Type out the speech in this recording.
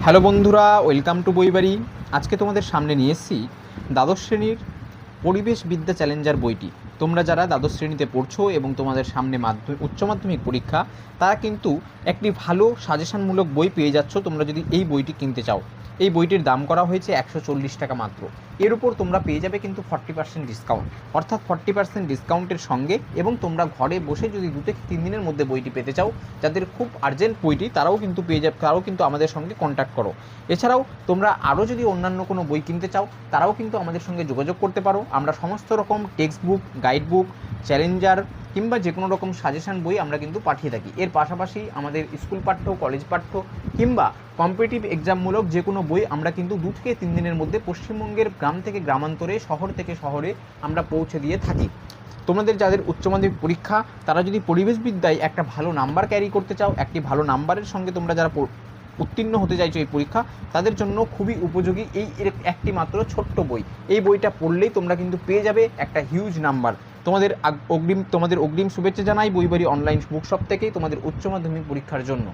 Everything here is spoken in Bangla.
হ্যালো বন্ধুরা, ওয়েলকাম টু বইবাড়ি। আজকে তোমাদের সামনে নিয়ে এসেছি দ্বাদশ শ্রেণীর পরিবেশ বিদ্যা চ্যালেঞ্জার বইটি। তোমরা যারা দ্বাদশ শ্রেণীতে পড়ছো এবং তোমাদের সামনে উচ্চ মাধ্যমিক পরীক্ষা, তারা কিন্তু একটি ভালো সাজেশনমূলক বই পেয়ে যাচ্ছ তোমরা যদি এই বইটি কিনতে চাও। এই বইটির দাম করা হয়েছে 140 টাকা মাত্র। এর উপর তোমরা পেয়ে যাবে কিন্তু 40% ডিসকাউন্ট, অর্থাৎ 40% ডিসকাউন্টের সঙ্গে। এবং তোমরা ঘরে বসে যদি 2 থেকে 3 দিনের মধ্যে বইটি পেতে চাও, যাদের খুব আর্জেন্ট বইটি, তারাও কিন্তু পেয়ে যাবে, তারাও কিন্তু আমাদের সঙ্গে কন্ট্যাক্ট করো। এছাড়াও তোমরা আরও যদি অন্যান্য কোনো বই কিনতে চাও, তারাও কিন্তু আমাদের সঙ্গে যোগাযোগ করতে পারো। আমরা সমস্ত রকম text book, guide book, Challenger কিংবা যে কোনো রকম সাজেশন বই আমরা কিন্তু পাঠিয়ে থাকি। এর পাশাপাশি আমাদের স্কুল পাঠ্য, কলেজ পাঠ্য কিংবা কম্পিটিটিভ এক্সামমূলক যে কোনো বই আমরা কিন্তু 2 থেকে 3 দিনের মধ্যে পশ্চিমবঙ্গের গ্রাম থেকে গ্রামান্তরে, শহর থেকে শহরে আমরা পৌঁছে দিয়ে থাকি। তোমাদের যাদের উচ্চ মাধ্যমিক পরীক্ষা, তারা যদি পরিবেশবিদ্যায় একটা ভালো নাম্বার ক্যারি করতে চাও, একটি ভালো নাম্বারের সঙ্গে তোমরা যারা উত্তীর্ণ হতে চাইছো এই পরীক্ষা, তাদের জন্য খুবই উপযোগী এই একটি মাত্র ছোট্ট বই। এই বইটা পড়লেই তোমরা কিন্তু পেয়ে যাবে একটা হিউজ নাম্বার। তোমাদের অগ্রিম শুভেচ্ছা জানাই বইবাড়ি অনলাইন বুক শপ থেকেই তোমাদের উচ্চ মাধ্যমিক পরীক্ষার জন্য।